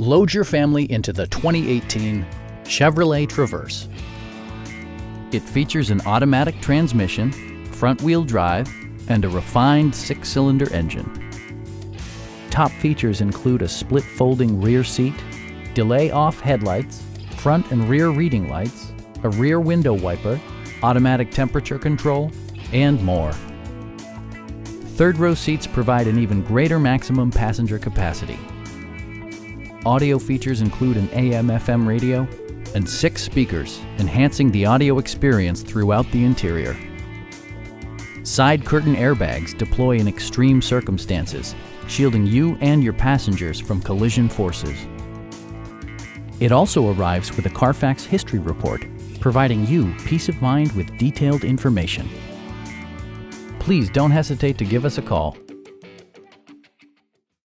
Load your family into the 2018 Chevrolet Traverse. It features an automatic transmission, front-wheel drive, and a refined 6-cylinder engine. Top features include a split folding rear seat, delay-off headlights, front and rear reading lights, a rear window wiper, automatic temperature control, and more. Third-row seats provide an even greater maximum passenger capacity. Audio features include an AM/FM radio and 6 speakers, enhancing the audio experience throughout the interior. Side curtain airbags deploy in extreme circumstances, shielding you and your passengers from collision forces. It also arrives with a Carfax history report, providing you peace of mind with detailed information. Please don't hesitate to give us a call.